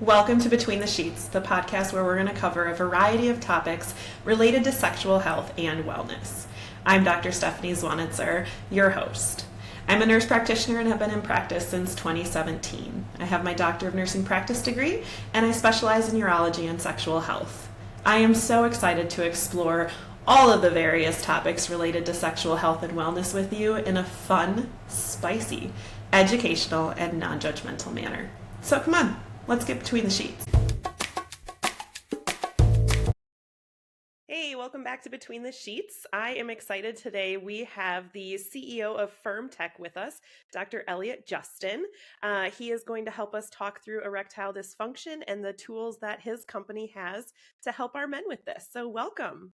Welcome to Between the Sheets, the podcast where we're going to cover a variety of topics related to sexual health and wellness. I'm Dr. Stephanie Zwonitzer, your host. I'm a nurse practitioner and have been in practice since 2017. I have my Doctor of Nursing Practice degree, and I specialize in urology and sexual health. I am so excited to explore all of the various topics related to sexual health and wellness with you in a fun, spicy, educational, and non-judgmental manner. So come on, let's get between the sheets. Hey, welcome back to Between the Sheets. I am excited today. We have the CEO of FirmTech with us, Dr. Elliot Justin. He is going to help us talk through erectile dysfunction and the tools that his company has to help our men with this. So welcome.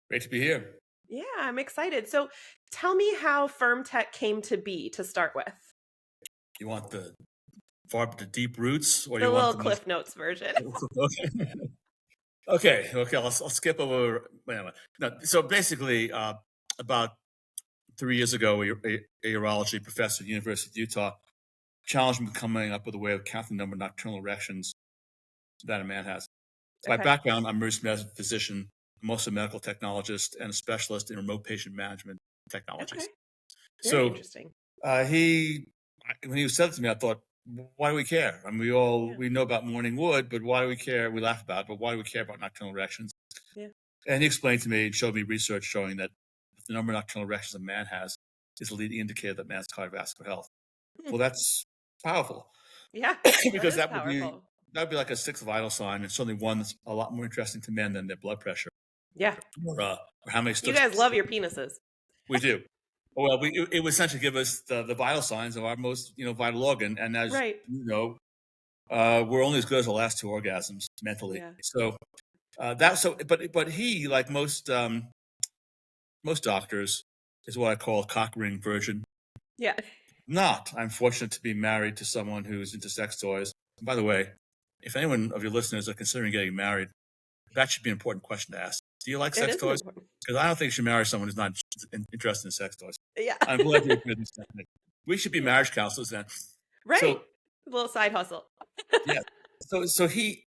Great to be here. Yeah, I'm excited. So tell me how FirmTech came to be to start with. You want the deep roots, or The you little want the Cliff Notes version. Okay. I'll skip over. No, so basically, about 3 years ago, a urology professor at the University of Utah challenged me with coming up with a way of counting the number of nocturnal erections that a man has. By background, I'm a emergency medicine physician. I'm also a medical technologist and a specialist in remote patient management technologies. Okay. Very interesting. When he said it to me, I thought, why do we care? I mean, we know about morning wood, but why do we care? We laugh about it, but why do we care about nocturnal erections? Yeah. And he explained to me and showed me research showing that the number of nocturnal erections a man has is a leading indicator that man's cardiovascular health. Well, that's powerful. Yeah, because that would be like a sixth vital sign, and certainly one that's a lot more interesting to men than their blood pressure. Yeah. Or how many. You guys love your penises. We do. Well, it would essentially give us the vital signs of our most vital organ, and as you know, we're only as good as the last two orgasms mentally. Yeah. So but he, like most doctors, is what I call a cock ring virgin. Yeah. I'm fortunate to be married to someone who's into sex toys. And by the way, if anyone of your listeners are considering getting married, that should be an important question to ask. Do you like sex toys? Because I don't think you should marry someone who's not interested in sex toys. Yeah. I'm glad you're admitting that. We should be marriage counselors then. Right. So, a little side hustle. Yeah. So he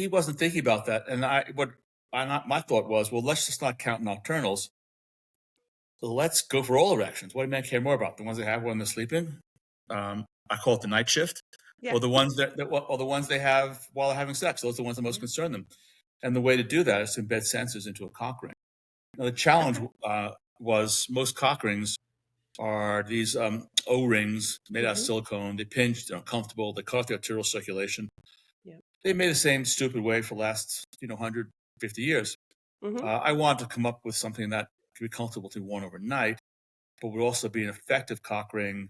wasn't thinking about that. And my thought was, well, let's just not count nocturnals. Let's go for all erections. What do men care more about? The ones they have when they're sleeping? I call it the night shift. Yeah. Or the ones or the ones they have while they're having sex. Those are the ones that most concern them. And the way to do that is to embed sensors into a cock ring. Now, the challenge was most cock rings are these O-rings made out of silicone. They pinch, they're uncomfortable, they cut the arterial circulation. Yeah. They made the same stupid way for the last 150 years. I wanted to come up with something that could be comfortable to be worn overnight, but would also be an effective cock ring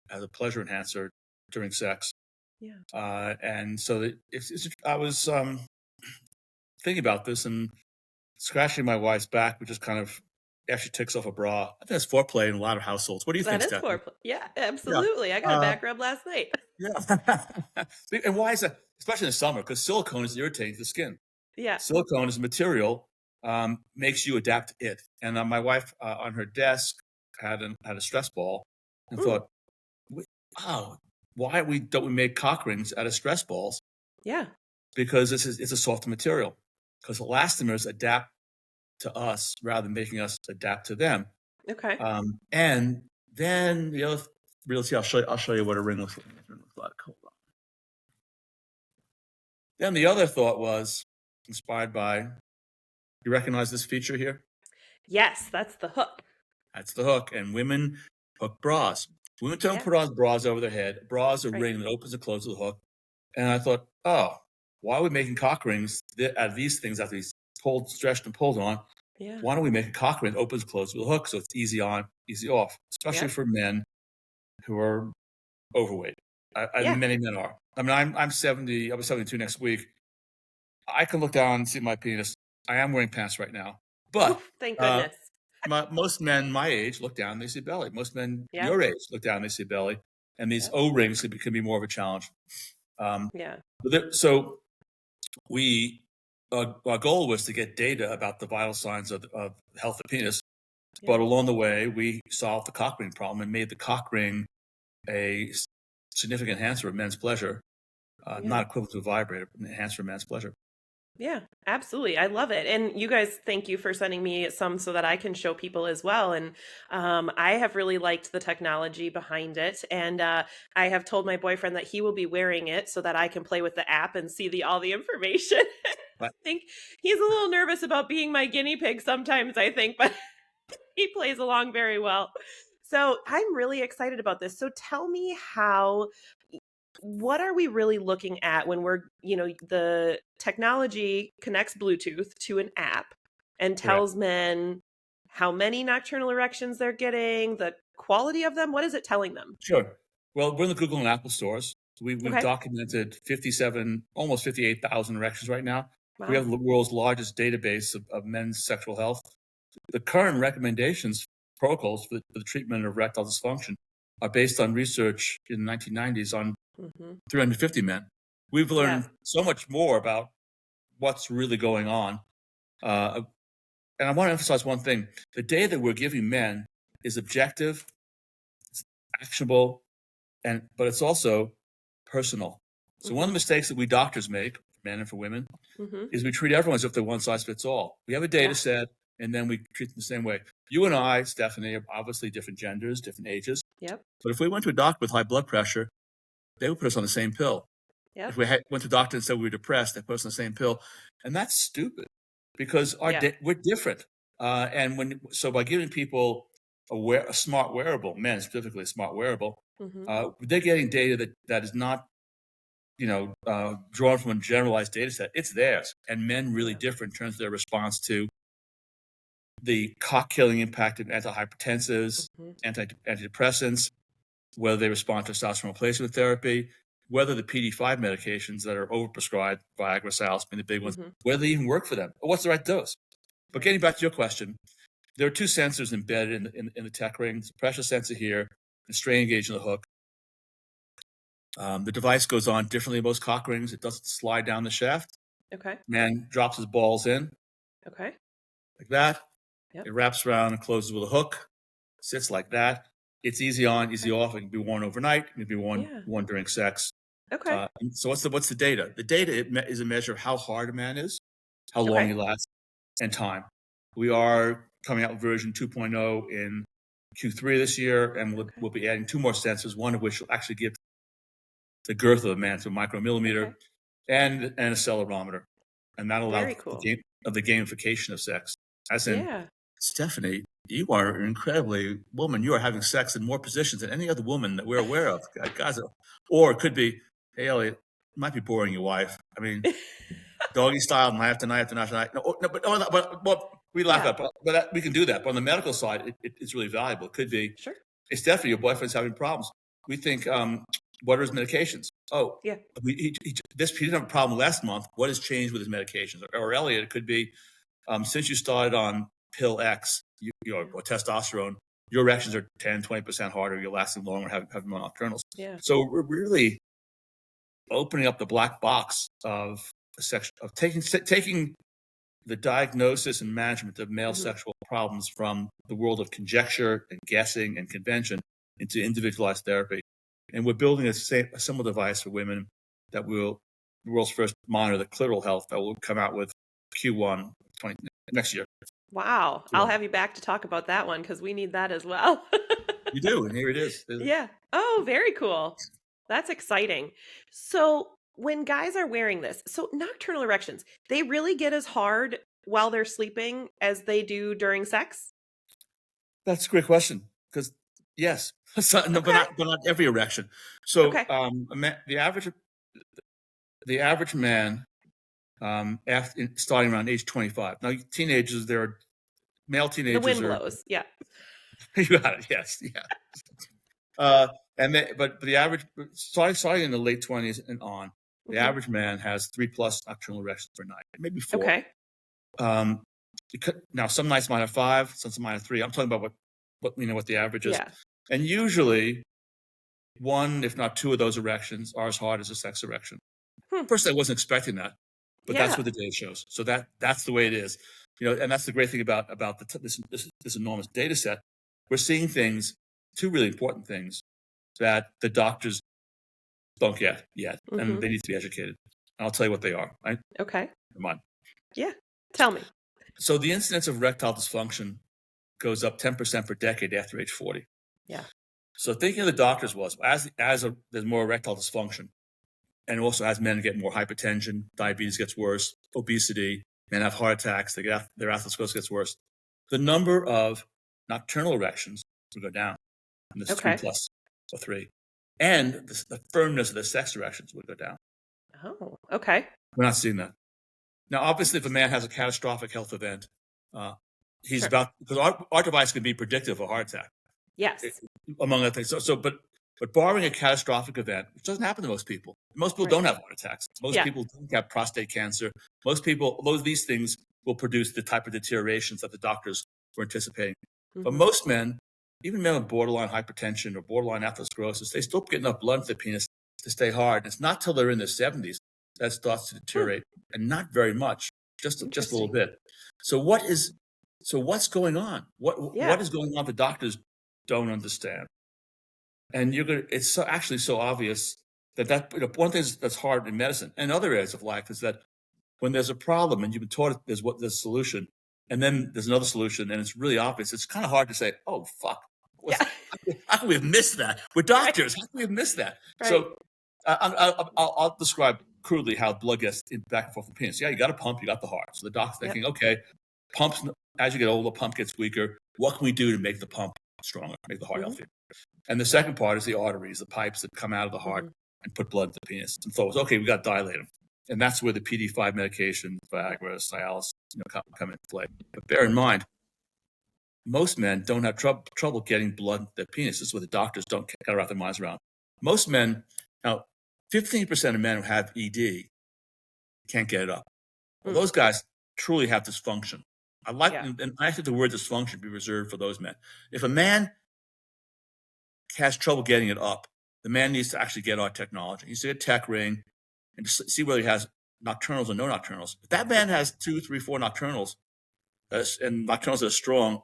as a pleasure enhancer during sex. Yeah. And so I was thinking about this and scratching my wife's back, which is kind of actually takes off a bra. I think that's foreplay in a lot of households. What do you think, Stephanie? That is foreplay. Yeah, absolutely. Yeah. I got a back rub last night. Yeah. And why is that? Especially in the summer, because silicone is irritating to the skin. Yeah. Silicone as a material makes you adapt to it. And my wife on her desk had a stress ball and thought, why don't we make cock rings out of stress balls? Yeah. Because it's a softer material. Because elastomers adapt to us rather than making us adapt to them. Okay. And then the other realty, I'll show you what a ring looks like. Hold on. Then the other thought was inspired by. You recognize this feature here? Yes, that's the hook. That's the hook, and women hook bras. Women don't put on bras over their head. Bras are a ring that opens and closes the hook. And I thought, why are we making cock rings out of these things after these stretched and pulled on? Yeah. Why don't we make a cock ring that opens and closes with a hook so it's easy on, easy off, especially for men who are overweight. Many men are. I mean, I'm 70. I'll be 72 next week. I can look down and see my penis. I am wearing pants right now, but thank goodness. Most men my age look down, they see belly. Most men your age look down, they see belly, and these O-rings can be more of a challenge. So our goal was to get data about the vital signs of health of penis, but along the way we solved the cock ring problem and made the cock ring a significant enhancer of men's pleasure. not equivalent to a vibrator, but enhanced for man's pleasure. Yeah, absolutely. I love it. And you guys, thank you for sending me some so that I can show people as well. And I have really liked the technology behind it. And I have told my boyfriend that he will be wearing it so that I can play with the app and see all the information. I But think he's a little nervous about being my guinea pig sometimes, I think, but he plays along very well. So I'm really excited about this. So tell me what are we really looking at when the technology connects Bluetooth to an app and correct. tells men how many nocturnal erections they're getting, the quality of them? What is it telling them? Sure. Well, we're in the Google and Apple stores. We've Okay. documented 57, almost 58,000 erections right now. We Wow. have the world's largest database of men's sexual health. The current recommendations, protocols for the treatment of erectile dysfunction are based on research in the 1990s on Mm-hmm. 350 men. We've Yeah. learned so much more about what's really going on. Uh, and I want to emphasize one thing. The data that we're giving men is objective, it's actionable, but it's also personal. So one of the Mm-hmm. mistakes that we doctors make, for men and for women, Mm-hmm. is we treat everyone as if they're one size fits all. We have a data Yeah. set, and then we treat them the same way. You and I, Stephanie, are obviously different genders, different ages. Yep. But if we went to a doctor with high blood pressure, they would put us on the same pill. If Yep. we went to a doctor and said we were depressed, they put us on the same pill. And that's stupid because Yeah. we're different. So by giving people a smart wearable, men specifically a smart wearable, Mm-hmm. they're getting data that is not drawn from a generalized data set. It's theirs. And men really Yeah. differ in terms of their response to the cock-killing impact of antihypertensives, Mm-hmm. antidepressants, whether they respond to testosterone replacement therapy, whether the PD5 medications that are overprescribed, Viagra, Cialis being the big ones, Mm-hmm. whether they even work for them, or what's the right dose. But getting back to your question, there are two sensors embedded in the tech ring. There's a pressure sensor here, and strain gauge on the hook. The device goes on differently in most cock rings. It doesn't slide down the shaft. Okay. Man drops his balls in Okay. like that. Yep. It wraps around and closes with a hook. Sits like that. It's easy on, easy Okay. off. It can be worn overnight. It can be Yeah. worn during sex. Okay. So what's the data? The data is a measure of how hard a man is, how long Okay. he lasts, and time. We are coming out with version 2.0 in Q3 this year, and Okay. we'll be adding two more sensors, one of which will actually give the girth of a man to a micromillimeter Okay. and a accelerometer. And that'll allow Very cool. the gamification of sex. As in, Yeah. Stephanie, you are an incredibly woman. You are having sex in more positions than any other woman that we're aware of. Guys, or it could be, hey, Elliot, you might be boring your wife. I mean, doggy style, night after night after night after night. But we laugh Yeah. at it, but we can do that. But on the medical side, it's really valuable. It could be, Sure. hey, Stephanie, your boyfriend's having problems. We think, what are his medications? Oh, Yeah. he didn't have a problem last month. What has changed with his medications? Or Elliot, it could be, since you started on pill X, or testosterone, your erections are 10, 20% harder. You're lasting longer, having more nocturnals. Yeah. So we're really opening up the black box of taking the diagnosis and management of male Mm-hmm. sexual problems from the world of conjecture and guessing and convention into individualized therapy. And we're building a similar device for women that will the world's first monitor the clitoral health that will come out with Q1 next year. Wow. I'll have you back to talk about that one because we need that as well. You do, and here it is. Yeah. Oh, very cool. That's exciting. So when guys are wearing this, so nocturnal erections, they really get as hard while they're sleeping as they do during sex? That's a great question because yes, no, Okay. but not every erection. So Okay. the average man starting around age 25. Now teenagers, there are male The teenagers wind are blows. Yeah. you got it, yes, yeah. But the average starting in the late 20s and on, the Mhm. average man has 3+ nocturnal erections per night, maybe 4. Okay. Um, now some nights might have 5, some might have 3. I'm talking about what the average is, Yeah. and usually one, if not 2 of those erections are as hard as a sex erection. Hmm. Personally, I wasn't expecting that, but that's Yeah. what the data shows. So that's the way it is, and that's the great thing about this enormous data set. We're seeing things, 2 really important things that the doctors don't get yet, and they need to be educated. And I'll tell you what they are. Right? Okay. Come on. Yeah. Tell me. So the incidence of erectile dysfunction goes up 10% per decade after age 40. Yeah. So thinking of the doctors was, there's more erectile dysfunction, and also as men get more hypertension, diabetes gets worse, obesity, men have heart attacks, their atherosclerosis gets worse. The number of nocturnal erections will go down. And there's 3 plus or 3. And the firmness of the sex erections would go down. Oh, okay. We're not seeing that. Now, obviously, if a man has a catastrophic health event, he's about, because our device can be predictive of a heart attack. Yes. Among other things. But barring a catastrophic event, which doesn't happen to most people don't have heart attacks. Most people don't have prostate cancer. Most people, these things will produce the type of deteriorations that the doctors were anticipating. But most men, even men with borderline hypertension or borderline atherosclerosis, they still get enough blood into the penis to stay hard. And it's not till they're in their 70s that starts to deteriorate, and not very much, just a little bit. So what's going on? What is going on that doctors don't understand? And it's actually so obvious that one thing that's hard in medicine and other areas of life is that when there's a problem and you've been taught there's a solution, and then there's another solution and it's really obvious, it's kind of hard to say, oh, fuck. How can we have missed that? We're doctors. How can we have missed that? Right. So I'll describe crudely how blood gets back and forth from the penis. Yeah, you got a pump, you got the heart. So the doctor's thinking, okay, pumps, as you get older, pump gets weaker. What can we do to make the pump stronger, make the heart healthier? And the second part is the arteries, the pipes that come out of the heart and put blood into the penis. And so it's okay, we got to dilate them. And that's where the PD5 medication, Viagra, Cialis, come into play. But bear in mind, most men don't have trouble getting blood into their penis. This is what the doctors don't get wrap their minds around. Most men, now, 15% of men who have ED can't get it up. Well, those guys truly have dysfunction. And I think the word dysfunction be reserved for those men. If a man has trouble getting it up, the man needs to actually get our technology. He needs to get a tech ring and see whether he has nocturnals or no nocturnals. If that man has 2, 3, 4 nocturnals, and nocturnals that are strong,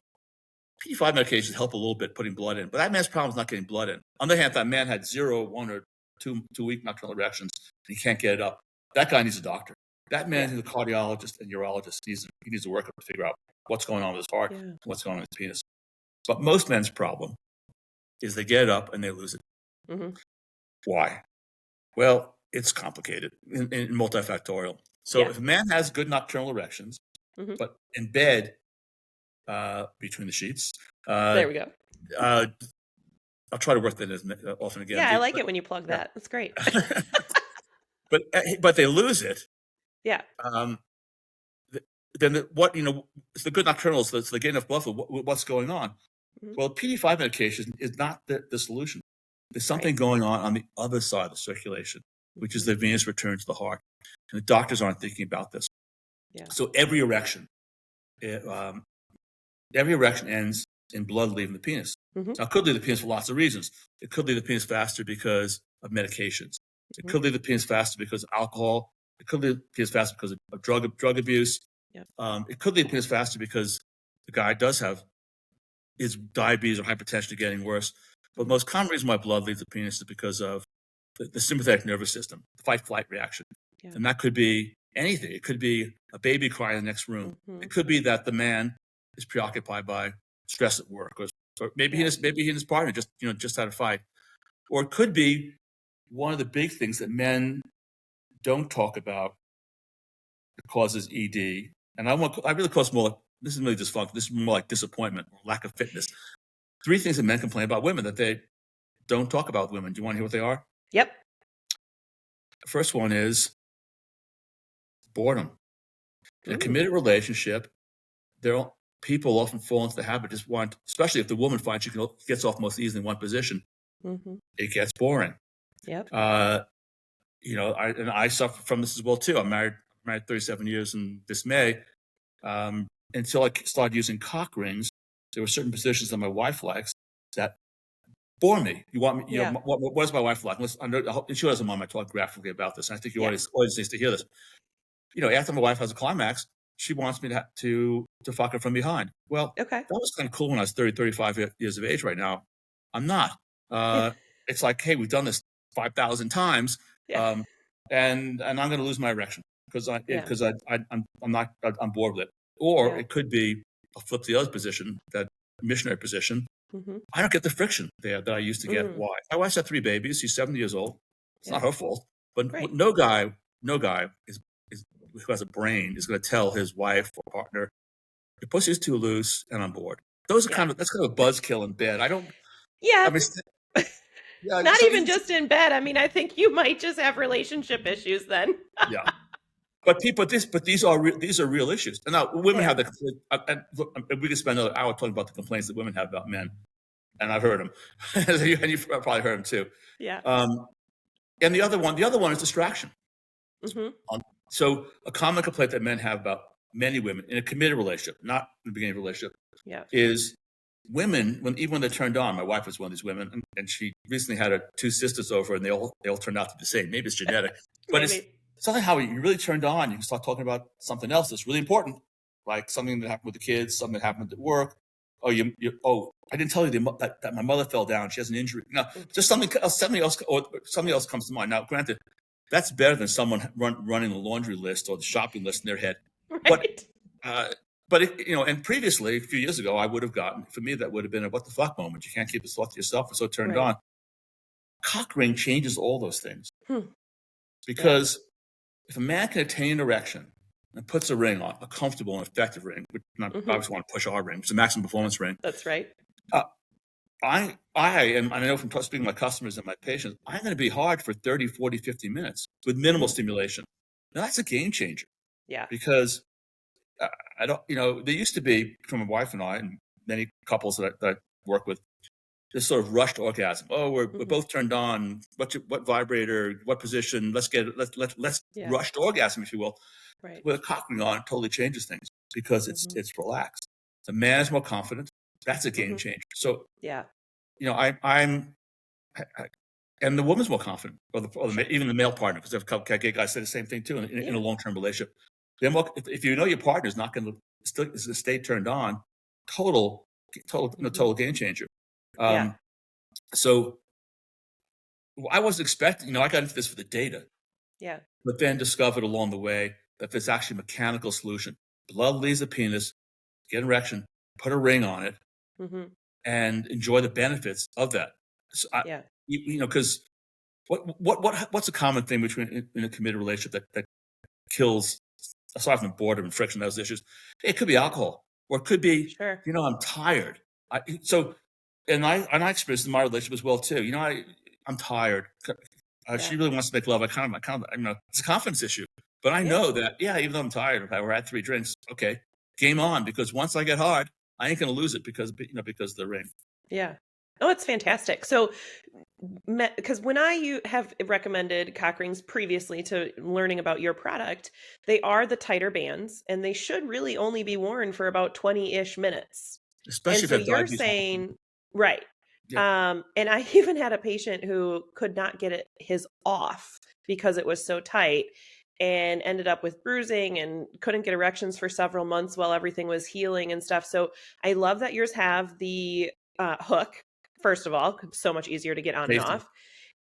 PD5 medications help a little bit putting blood in. But that man's problem is not getting blood in. On the other hand, if that man had 0, 1, or 2 weak nocturnal erections and he can't get it up, that guy needs a doctor. That man needs a cardiologist and urologist. He needs to work up to figure out what's going on with his heart, what's going on with his penis. But most men's problem is they get it up and they lose it. Why? Well, it's complicated and multifactorial. So if a man has good nocturnal erections, but in bed, between the sheets, there we go. I'll try to work that as often again. Yeah, I like it when you plug that. That's great. but they lose it. Yeah. Then it's the good nocturnals. So they get enough blood flow. What's going on? Well, PD5 medication is not the solution. There's something going on the other side of the circulation, which is the venous return to the heart. And the doctors aren't thinking about this. Yeah. So every erection ends in blood leaving the penis. Now, it could leave the penis for lots of reasons. It could leave the penis faster because of medications. It could leave the penis faster because of alcohol. It could leave the penis faster because of drug abuse. It could leave the penis faster because the guy does have his diabetes or hypertension getting worse. But the most common reason why blood leaves the penis is because of the sympathetic nervous system, the fight-flight reaction. And that could be anything. It could be a baby crying in the next room. It could be that the man is preoccupied by stress at work, or maybe he and his partner just had a fight. Or it could be one of the big things that men don't talk about that causes ED. And I really call this more like, this is really dysfunction. This is more like disappointment or lack of fitness. 3 things that men complain about women that they don't talk about women. Do you want to hear what they are? Yep. The first one is boredom. In a committed relationship, people often fall into the habit just want, especially if the woman finds she gets off most easily in one position, it gets boring. Yep. I suffer from this as well too. I'm married 37 years in this May. Until I started using cock rings, there were certain positions that my wife likes that bore me. You want me? What does my wife like? She doesn't mind. I talk graphically about this. And I think your audience needs to hear this. After my wife has a climax, she wants me to fuck her from behind. Well, that was kind of cool when I was 30, 35 years of age. Right now, I'm not. It's like, hey, we've done this 5,000 times, Yeah. and I'm going to lose my erection because Yeah. I'm bored with it. Or Yeah. it could be I'll flip the other position, that missionary position. Mm-hmm. I don't get the friction there that I used to get. Mm. Why? My wife's had 3 babies. She's 70 years old. It's not Yeah. her fault. But Right. no guy is who has a brain is going to tell his wife or partner, your pussy's too loose and I'm bored. Those are Yeah. that's kind of a buzzkill in bed. Yeah. I mean, yeah. Not So even just in bed. I mean, I think you might just have relationship issues then. yeah. But these are real issues. And now women Yeah. have the and look, we could spend another hour talking about the complaints that women have about men, and I've heard them, and you've probably heard them too. Yeah. And the other one is distraction. Mm-hmm. So a common complaint that men have about many women in a committed relationship, not in the beginning of a relationship, Yeah. is women even when they're turned on. My wife was one of these women, and she recently had her 2 sisters over, and they all turned out to be the same. Maybe it's genetic, but it's something how you really turned on. You can start talking about something else that's really important, like something that happened with the kids, something that happened at work. Oh, I didn't tell you that my mother fell down. She has an injury. No, just something else comes to mind. Now, granted, that's better than someone running the laundry list or the shopping list in their head. Right. But and previously, a few years ago, I would have gotten, for me, that would have been a what the fuck moment. You can't keep this thought to yourself. We're so turned on. Cock ring changes all those things. Because if a man can attain an erection and puts a ring on, a comfortable and effective ring, which obviously want to push our ring, it's a maximum performance ring. That's right. I know from speaking to my customers and my patients, I'm going to be hard for 30, 40, 50 minutes with minimal stimulation. Now, that's a game changer. Yeah. Because I don't, there used to be, from my wife and I and many couples that I work with, this sort of rushed orgasm. Oh, we're both turned on. What vibrator? What position? Let's rushed orgasm, if you will. Right. With a cock ring on, it totally changes things because it's relaxed. The man is more confident. That's a game changer. So and the woman's more confident, even the male partner, because I've had gay guys say the same thing too in a long-term relationship. They're more, if you know your partner's not going to stay turned on, total game changer. So I wasn't expecting, I got into this for the data. Yeah. But then discovered along the way that there's actually a mechanical solution. Blood leaves the penis, get an erection, put a ring on it, and enjoy the benefits of that. So because what's a common thing between in a committed relationship that kills, aside from boredom and friction, those issues? It could be alcohol, or it could be, I'm tired. And I experienced in my relationship as well too. I'm tired. She really wants to make love. It's a confidence issue. But I know that, even though I'm tired, if I were at 3 drinks, okay, game on. Because once I get hard, I ain't going to lose it because of the ring. Yeah. Oh, it's fantastic. So, because when I have recommended cock rings previously to learning about your product, they are the tighter bands, and they should really only be worn for about 20-ish minutes. Especially if you're saying, right. Yeah. And I even had a patient who could not get his off because it was so tight, and ended up with bruising and couldn't get erections for several months while everything was healing and stuff. So I love that yours have the hook, first of all, so much easier to get on and off.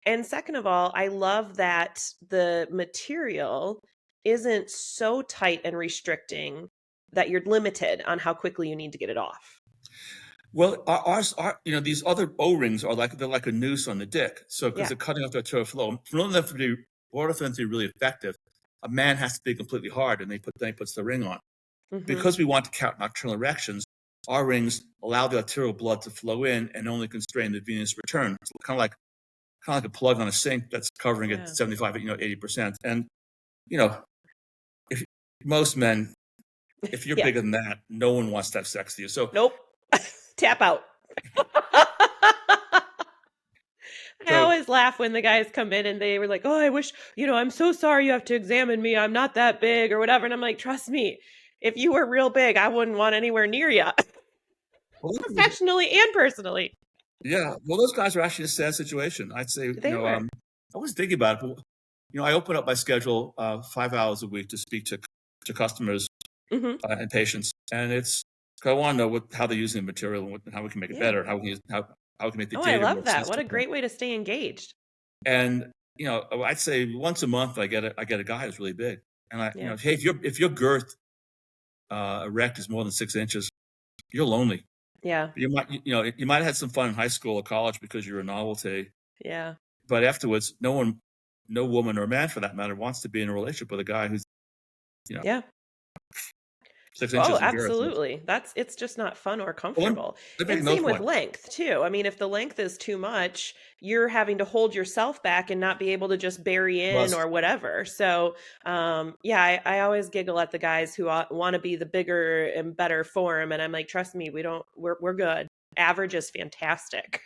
And second of all, I love that the material isn't so tight and restricting that you're limited on how quickly you need to get it off. Well, ours are, these other O-rings they're like a noose on the dick. So because they're cutting off the arterial flow. In order for them to be really effective, a man has to be completely hard, and then he puts the ring on. Because we want to count nocturnal erections, our rings allow the arterial blood to flow in and only constrain the venous return. It's kind of like a plug on a sink that's covering it 75, 80%. And if most men, if you're bigger than that, no one wants to have sex with you. So nope, tap out. I always laugh when the guys come in and they were like, "Oh, I wish, I'm so sorry you have to examine me. I'm not that big," or whatever. And I'm like, trust me, if you were real big, I wouldn't want anywhere near you, professionally and personally. Yeah. Well, those guys are actually in a sad situation. I'd say, I was thinking about it, but, I open up my schedule 5 hours a week to speak to customers and patients. And I want to know how they're using the material and how we can make it better, how we can make the data I love more that. sensitive. What a great way to stay engaged. And, I'd say once a month I get a guy who's really big. And Yeah. hey, if your girth, erect is more than 6 inches, you're lonely. Yeah. You might have had some fun in high school or college because you're a novelty, Yeah. but afterwards, no woman or man for that matter wants to be in a relationship with a guy who's, you know, Yeah. 6 Oh, inches in girth. absolutely. It's just not fun or Well, comfortable. let me make And another same with point. length too. I mean, if the length is too much, you're having to hold yourself back and not be able to just bury in Plus, or whatever. So, yeah, I always giggle at the guys who want to be the bigger and better form, and I'm like, trust me, we're good. Average is fantastic.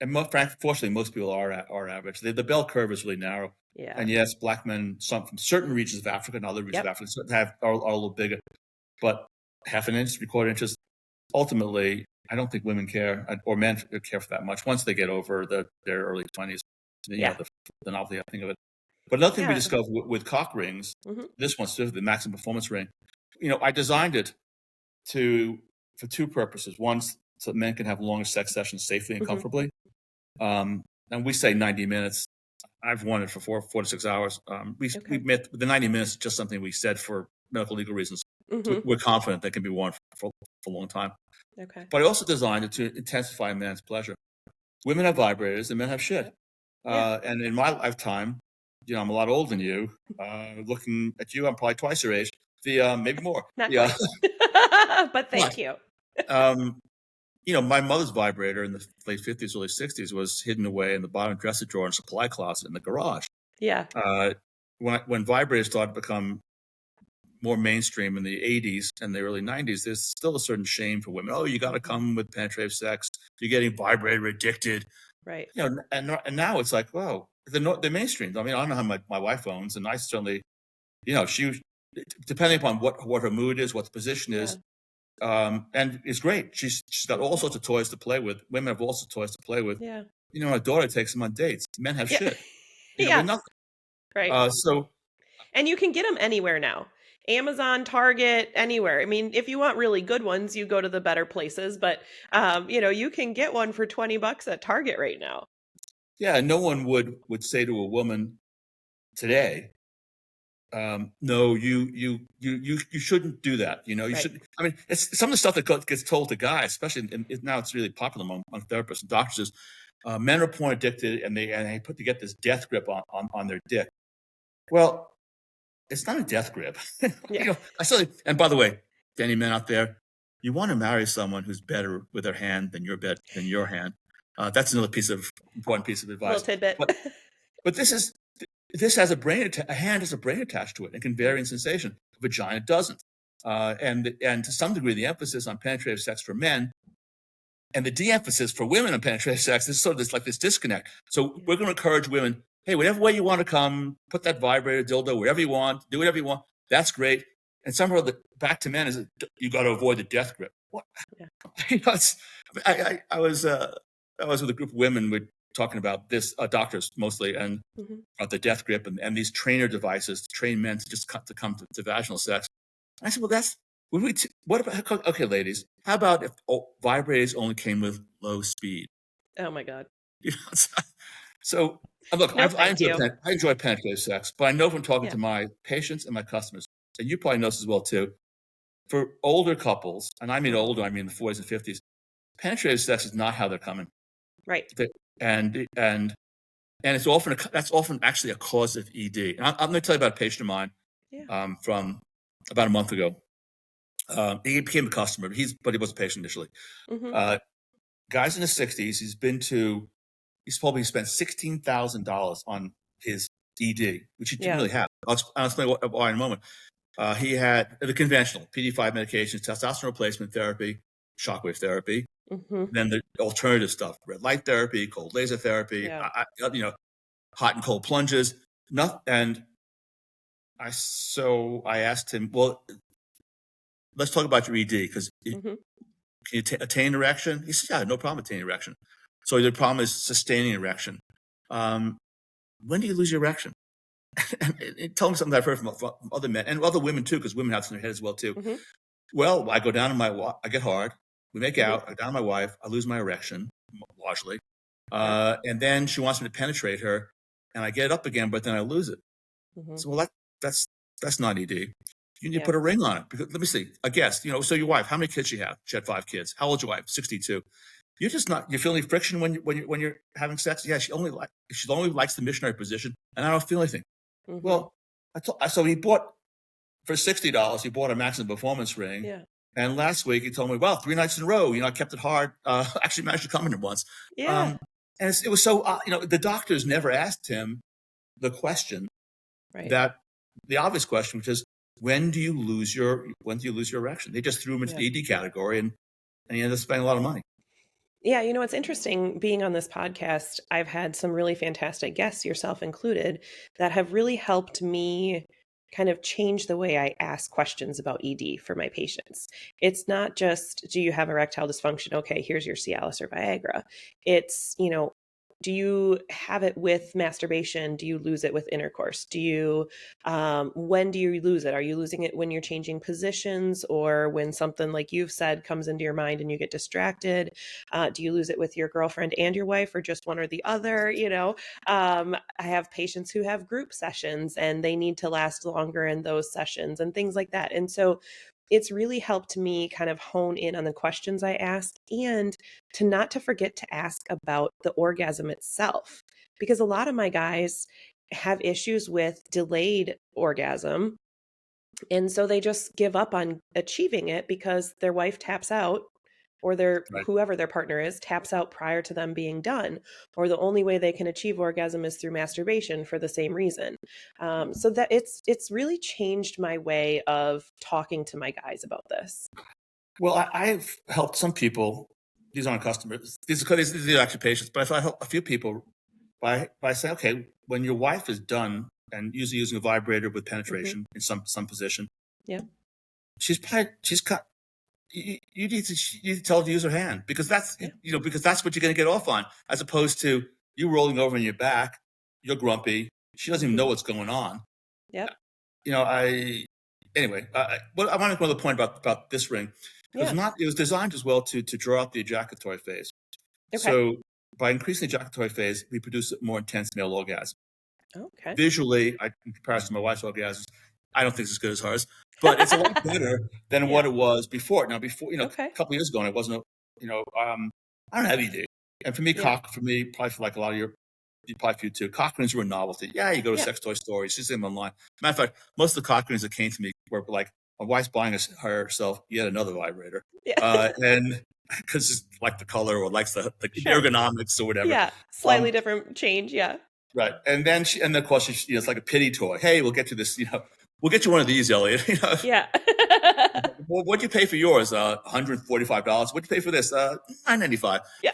and fortunately, most people are average. The bell curve is really narrow. Yeah. And yes, black men, some from certain regions of Africa and other regions of Yep. Africa, are a little bigger, but half an inch, 3/4 inches. Ultimately, I don't think women care or men care for that much once they get over their early 20s. Yeah. The novelty, I think of it. But another thing we Yeah. discovered with cock rings, Hmm. this one specifically, the maximum performance ring. I designed it for two purposes. One, so that men can have longer sex sessions safely and Hmm. comfortably. And we say 90 minutes. I've won it for 4 to 6 hours. We Okay. met the 90 minutes is just something we said for medical legal reasons. So Hmm. we're confident that can be worn for a long time. Okay. But I also designed it to intensify a man's pleasure. Women have vibrators and men have shit. Yeah. And in my lifetime, I'm a lot older than you. Looking at you, I'm probably twice your age. Maybe more. Not Yeah. quite. But thank But, you. um, my mother's vibrator in the late 50s, early 60s was hidden away in the bottom dresser drawer and supply closet in the garage. Yeah. Uh, when vibrators started to become more mainstream in the 80s and the early 90s, there's still a certain shame for women. Oh, you got to come with penetrative sex. You're getting vibrator addicted. Right. And now it's like, whoa, they're mainstream. I mean, I don't know how my wife owns, and I certainly, she, depending upon what her mood is, what the position Yeah. is, and it's great. She's got all sorts of toys to play with. Women have all sorts of toys to play with. Yeah. My daughter takes them on dates. Men have Yeah. shit. With Yeah. nothing. Right. So And you can get them anywhere now. Amazon, Target, anywhere. I mean, if you want really good ones, you go to the better places, but you can get one for $20 at Target right now. yeah, no one would say to a woman today, no, you shouldn't do that. You Right. should. I mean, it's some of the stuff that gets told to guys, especially now it's really popular among therapists and doctors. Is men are porn addicted and they get this death grip on their dick. Well, it's not a death grip. Yeah. And by the way, to any men out there, you want to marry someone who's better with their hand than your hand. That's another important piece of Little advice. tidbit. But this has a hand has a brain attached to it and can vary in sensation. A vagina doesn't. And to some degree, the emphasis on penetrative sex for men and the de-emphasis for women on penetrative sex is sort of this disconnect. So we're going to encourage women, hey, whatever way you want to come, put that vibrator, dildo, wherever you want, do whatever you want. That's great. And somehow back to men is you got to avoid the death grip. What? Yeah. I was with a group of women. We're talking about this, doctors mostly, and about the death grip and these trainer devices to train men to come to vaginal sex. I said, well, what about, okay, ladies, how about if vibrators only came with low speed? Oh my God. So look, No, thank you. I enjoy penetrative sex, but I know from talking Yeah. to my patients and my customers, and you probably know this as well too, for older couples, and I mean older, I mean the 40s and 50s, penetrative sex is not how they're coming. Right. And it's often that's often actually a cause of ED. And I'm going to tell you about a patient of mine Yeah. from about a month ago. He became a customer, but he was a patient initially. Hmm. Guy's in his 60s. He's probably spent $16,000 on his ED, which he didn't Yeah. really have. I'll explain why in a moment. He had the conventional PD5 medications, testosterone replacement therapy, shockwave therapy, Hmm. then the alternative stuff: red light therapy, cold laser therapy, Yeah. hot and cold plunges. And I asked him, well, let's talk about your ED because Hmm. can you attain erection? He said, yeah, no problem attaining erection. So the problem is sustaining erection. When do you lose your erection? And it told me something I've heard from other men and other women too, because women have this in their head as well too. Hmm. Well, I go down to I get hard, we make Hmm. out, I go down to my wife, I lose my erection largely. And then she wants me to penetrate her, and I get it up again, but then I lose it. So, well, that's not ED. You need to put a ring on it. Because, let me see. A guess. So your wife, how many kids she have? She had 5 kids. How old's your wife? 62. You're just not. You feel any friction when you're having sex? Yeah, she only likes the missionary position, and I don't feel anything. Well, so he bought for $60. He bought a maximum performance ring. Yeah. And last week he told me, well, 3 nights in a row, I kept it hard. Actually managed to come in it once. Yeah. And it was so, the doctors never asked him the question that the obvious question, which is, when do you lose your erection? They just threw him into the ED category, and he ended up spending a lot of money. Yeah, it's interesting being on this podcast. I've had some really fantastic guests, yourself included, that have really helped me kind of change the way I ask questions about ED for my patients. It's not just, do you have erectile dysfunction? Okay, here's your Cialis or Viagra. It's, do you have it with masturbation? Do you lose it with intercourse? When do you lose it? Are you losing it when you're changing positions, or when something like you've said comes into your mind and you get distracted? Do you lose it with your girlfriend and your wife, or just one or the other? I have patients who have group sessions and they need to last longer in those sessions and things like that. And so it's really helped me kind of hone in on the questions I ask, and not to forget to ask about the orgasm itself, because a lot of my guys have issues with delayed orgasm. And so they just give up on achieving it because their wife taps out, or whoever their partner is taps out prior to them being done, or the only way they can achieve orgasm is through masturbation for the same reason. So that it's really changed my way of talking to my guys about this. Well, I've helped some people. These aren't customers. These are actually patients. But I help a few people by saying, okay, when your wife is done and usually using a vibrator with penetration in some position, she's got. You need to tell her to use her hand, because that's because that's what you're going to get off on, as opposed to you rolling over on your back. You're grumpy. She doesn't even know what's going on. Yep. Anyway, I want to go to the point about this ring. It was designed as well to draw out the ejaculatory phase. Okay. So by increasing the ejaculatory phase, we produce a more intense male orgasm. Okay. Visually, in comparison to my wife's orgasms, I don't think it's as good as hers, but it's a lot better than what it was before. Now, a couple of years ago, and it wasn't, I don't have ED. And for me, probably for like a lot of you probably for you too, cock rings were a novelty. Yeah, you go to sex toy stores, you see them online. Matter of fact, most of the cock rings that came to me were like, my wife's buying herself yet another vibrator. And because it's like the color or likes the ergonomics or whatever. Yeah, slightly different change, Right. And then of course, it's like a pity toy. Hey, we'll get you this, we'll get you one of these, Elliot. Yeah. Well, what'd you pay for yours? $145. What'd you pay for this? $9.95. Yeah.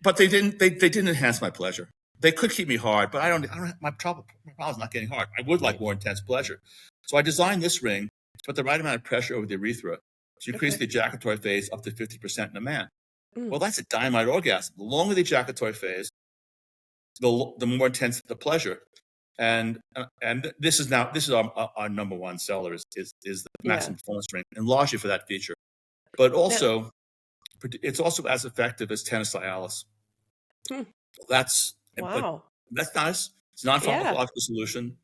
But they didn't enhance my pleasure. They could keep me hard, but I don't. My problem is not getting hard. I would like more intense pleasure. So I designed this ring to put the right amount of pressure over the urethra to increase the ejaculatory phase up to 50% in a man. Well, that's a dynamite orgasm. The longer the ejaculatory phase, the more intense the pleasure. And this is our number one seller is the maximum performance ring, and largely for that feature. But also, it's also as effective as tennis Cialis. That's nice. It's not a pharmacological solution,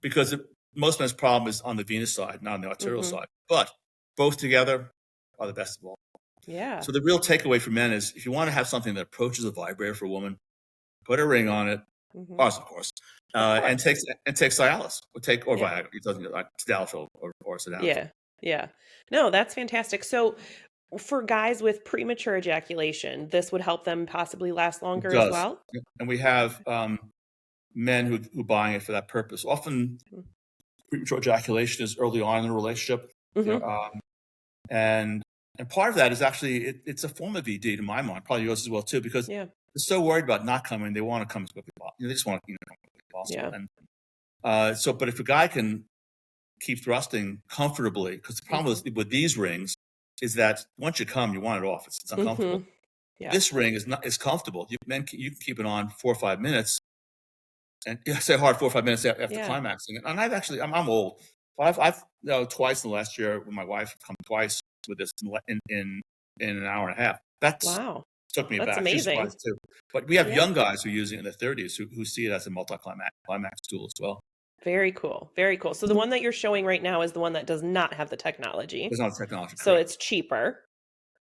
because most men's problem is on the venous side, not on the arterial side. But both together are the best of all. Yeah. So the real takeaway for men is, if you want to have something that approaches a vibrator for a woman, put a ring on it, ours, of course, and take Cialis or Viagra. It doesn't like Tadalafil or Sildenafil. Yeah. No, that's fantastic. So for guys with premature ejaculation, this would help them possibly last longer as well? And we have men who buying it for that purpose. Often premature ejaculation is early on in the relationship. And part of that is actually, it's a form of ED to my mind, probably yours as well too, because they're so worried about not coming. They want to come as quickly as possible. They just want to come as quickly as possible. And but if a guy can keep thrusting comfortably, because the problem with these rings is that once you come, you want it off. It's uncomfortable. This ring is comfortable. You can keep it on 4 or 5 minutes, and say hard 4 or 5 minutes after climaxing. And I'm old, but I've twice in the last year with my wife, come twice with this in an hour and a half. took me That's back. She's amazing. surprised too. But we have Yeah. young guys who are using it in their 30s who see it as a multi-climax tool as well. Very cool. Very cool. So the one that you're showing right now is the one that does not have the technology. There's not technology, So correct? it's cheaper.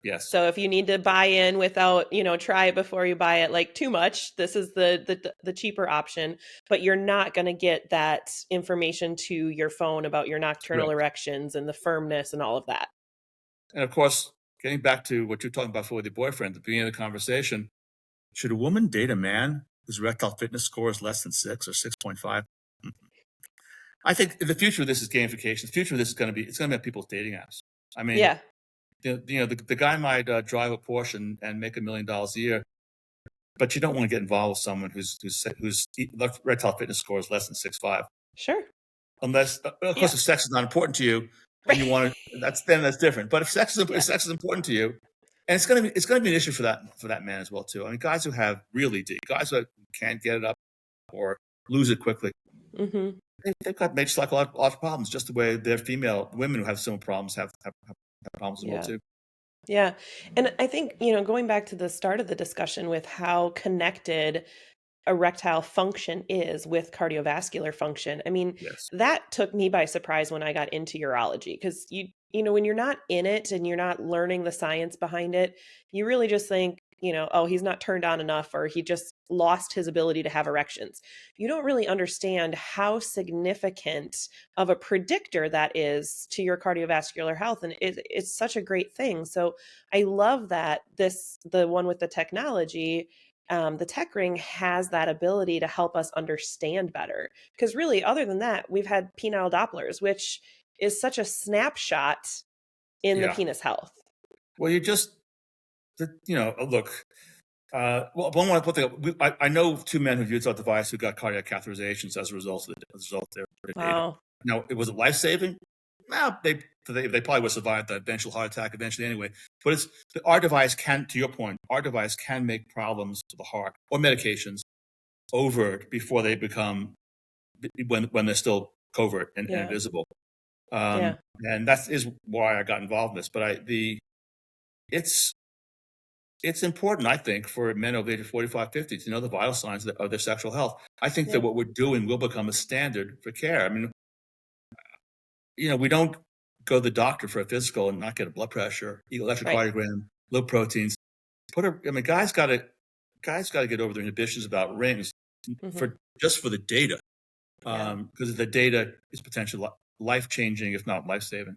Yes. So if you need to buy in without, try it before you buy it like too much, this is the cheaper option, but you're not going to get that information to your phone about your nocturnal Correct. erections and the firmness and all of that. And of course, getting back to what you're talking about before with your boyfriend at the beginning of the conversation, should a woman date a man whose erectile fitness score is less than 6 or 6.5? I think the future of this is gamification. The future of this is going to be people's dating apps. I mean, Yeah, the guy might drive a Porsche and make $1 million a year, but you don't want to get involved with someone whose erectile fitness score is less than 6.5. sure. Unless, of course, Yeah. if sex is not important to you, and you want to, that's different. But if sex is important to you, and it's gonna be an issue for that man as well too. I mean, guys who have really deep, guys who can't get it up or lose it quickly, Hmm. they've got major psychological problems. Just the way their female women who have similar problems have problems as well Yeah. too. Yeah. And I think, going back to the start of the discussion with how connected erectile function is with cardiovascular function. I mean, Yes. that took me by surprise when I got into urology because when you're not in it and you're not learning the science behind it, you really just think, oh, he's not turned on enough or he just lost his ability to have erections. You don't really understand how significant of a predictor that is to your cardiovascular health. And it's such a great thing. So I love that the one with the technology, the tech ring has that ability to help us understand better. Because really, other than that, we've had penile Dopplers, which is such a snapshot in the Yeah. penis health. Well, look. Well, one thing I know 2 men who've used our device who got cardiac catheterizations as a result of their data. Wow. Now, was it life saving? No, they probably would survive the eventual heart attack eventually anyway. But our device can, to your point, our device can make problems to the heart or medications overt before they become when they're still covert and Yeah. invisible. Yeah. And that is why I got involved in this. But it's important, I think, for men over the age of 45, 50 to know the vital signs of their sexual health. I think Yeah. that what we're doing will become a standard for care. I mean, we don't go to the doctor for a physical and not get a blood pressure, electrocardiogram, low proteins. Guys got to get over their inhibitions about rings for the data, because the data is potentially life changing, if not life saving,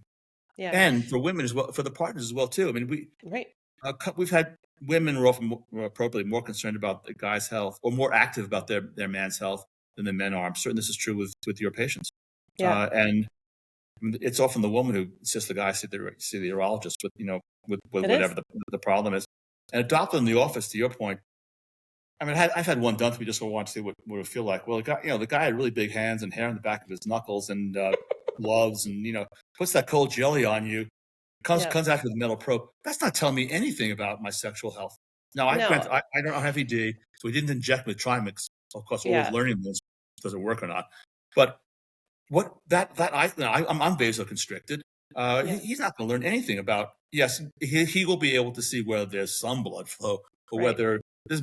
and for women as well, for the partners as well too. I mean, we've had women who are often more appropriately more concerned about the guy's health or more active about their man's health than the men are. I'm certain this is true with your patients, and it's often the woman who insists the guy see the urologist with whatever the problem is. And a doctor in the office, to your point, I mean, I've had one done to me just so I want to see what it would feel like. Well, the guy had really big hands and hair on the back of his knuckles and gloves, and puts that cold jelly on you. Comes out with a metal probe. That's not telling me anything about my sexual health. Now, I don't have ED, so we didn't inject me with Trimix. Of course, we're always learning this. Does it work or not? But what I'm vasoconstricted. He's not going to learn anything about. Yes, he will be able to see whether there's some blood flow or whether there's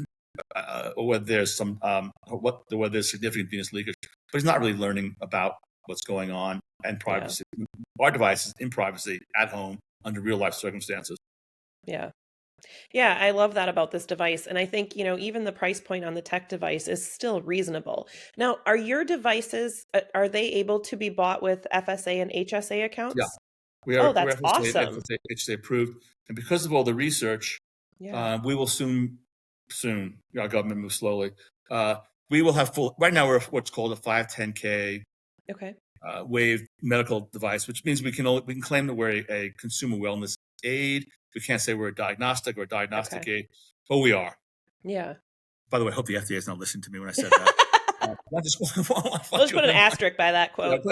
some whether there's significant venous leakage. But he's not really learning about what's going on and privacy. Our device is in privacy at home under real life circumstances. Yeah. Yeah, I love that about this device. And I think, even the price point on the tech device is still reasonable. Now, are your devices, are they able to be bought with FSA and HSA accounts? Yeah. That's awesome. HSA approved. And because of all the research, we will soon, our government moves slowly. We will have right now we're what's called a 510K waived medical device, which means we can claim that we're a consumer wellness aid. We can't say we're a diagnostic or a diagnostic aid, but we are. Yeah. By the way, I hope the FDA is not listening to me when I said that. Let's put an asterisk by that quote.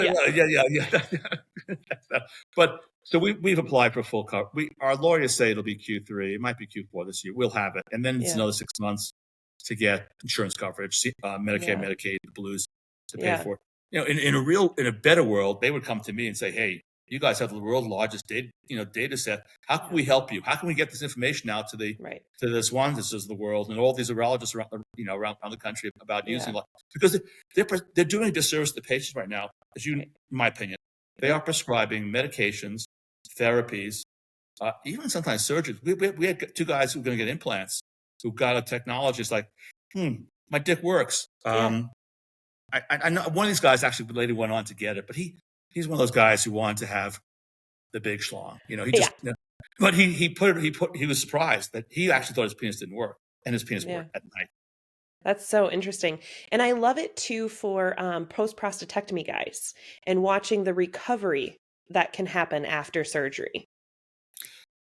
But so we've applied for full cover. Our lawyers say it'll be Q3. It might be Q4 this year. We'll have it, and then it's another 6 months to get insurance coverage, Medicare, Medicaid, the Blues to pay for it. In a better world, they would come to me and say, "Hey, You guys have the world's largest data set. How can we help you? How can we get this information out to the Zwonitzers of the world and all these urologists around the country about using it? Because they're doing a disservice to the patients right now, in my opinion. They are prescribing medications, therapies, even sometimes surgeries. We had 2 guys who were going to get implants who got a technology. It's like, my dick works. I know one of these guys actually later went on to get it, but he's one of those guys who wanted to have the big schlong. But he was surprised that he actually thought his penis didn't work, and his penis worked at night. That's so interesting. And I love it too for post-prostatectomy guys and watching the recovery that can happen after surgery.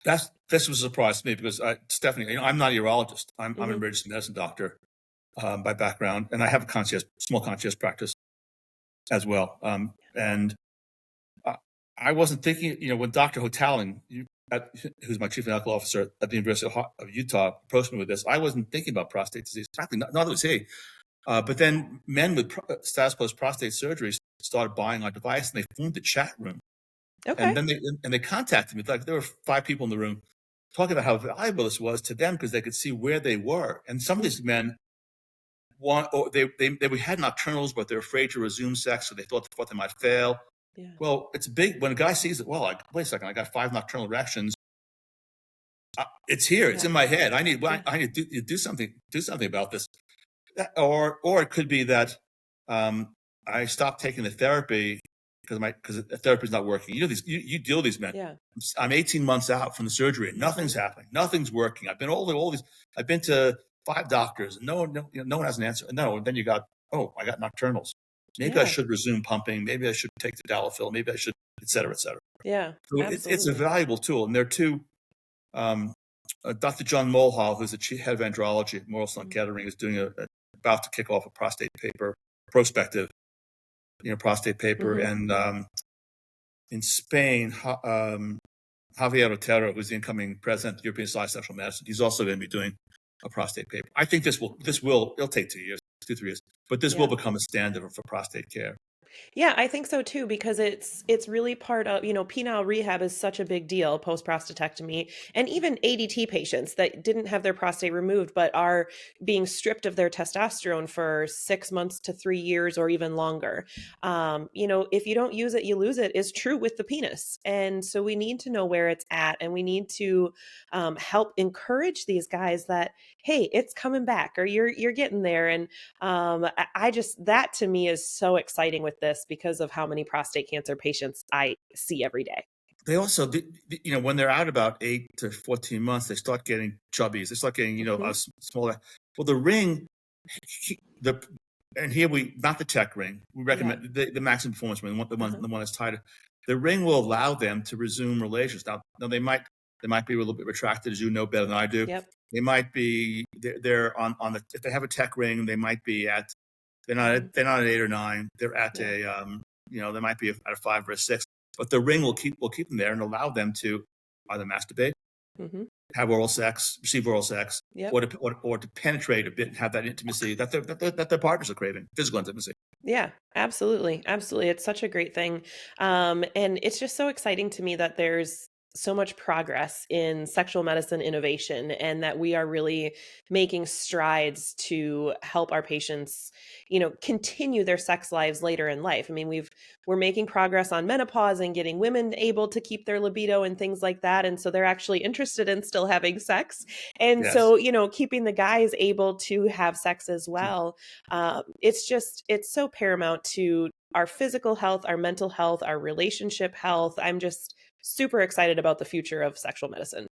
This was a surprise to me because Stephanie, I'm not a urologist. I'm an emergency medicine doctor by background, and I have a small concierge practice as well. And I wasn't thinking, when Dr. Hotaling, who's my chief medical officer at the University of Utah, approached me with this, I wasn't thinking about prostate disease. Frankly, not was he. But then men with status post prostate surgeries started buying our device, and they formed a chat room. Okay. And then they contacted me. Like, there were 5 people in the room talking about how valuable this was to them because they could see where they were. And some of these men they had nocturnals, but they're afraid to resume sex, so they thought they might fail. Yeah. Well, it's big when a guy sees it. Well, wait a second, I got 5 nocturnal erections. It's here. It's in my head. I need to do something about this. Or it could be that I stopped taking the therapy because the therapy is not working. You deal with these men. Yeah. I'm 18 months out from the surgery and nothing's happening. Nothing's working. I've been all these. I've been to 5 doctors and no one has an answer. No, and then I got nocturnals. Maybe I should resume pumping. Maybe I should take the Dalafil. Maybe I should, et cetera, et cetera. Yeah, so it's a valuable tool. And there are 2. Dr. John Mulhall, who's the chief head of andrology at Memorial Sloan Kettering, is about to kick off a prostate paper, prospective, prostate paper. And in Spain, Javier Otero, who's the incoming president of the European Society of Sexual Medicine, he's also going to be doing a prostate paper. I think it'll take 2 years, 2-3 years, but this will become a standard for prostate care. Yeah, I think so too, because it's really part of, penile rehab is such a big deal post prostatectomy, and even ADT patients that didn't have their prostate removed but are being stripped of their testosterone for 6 months to 3 years or even longer. If you don't use it, you lose it is true with the penis. And so we need to know where it's at, and we need to help encourage these guys that, hey, it's coming back, or you're getting there. And that to me is so exciting with this because of how many prostate cancer patients I see every day. They also, when they're out about 8 to 14 months, they start getting chubbies. They start getting, a smaller. Well, the ring, and here not the tech ring. We recommend the maximum performance ring, the one that's tighter. The ring will allow them to resume relations. Now they might be a little bit retracted, as you know better than I do. Yep. They might be they're on the, if they have a tech ring, they might be at. They're not at 8 or 9. They're at they might be at a 5 or a 6. But the ring will keep them there and allow them to either masturbate, have oral sex, receive oral sex, or to penetrate a bit and have that intimacy that their partners are craving, physical intimacy. Yeah, absolutely, absolutely. It's such a great thing, and it's just so exciting to me that there's so much progress in sexual medicine innovation, and that we are really making strides to help our patients, continue their sex lives later in life. I mean, we're making progress on menopause and getting women able to keep their libido and things like that. And so they're actually interested in still having sex. And so, keeping the guys able to have sex as well. It's so paramount to our physical health, our mental health, our relationship health. I'm just super excited about the future of sexual medicine.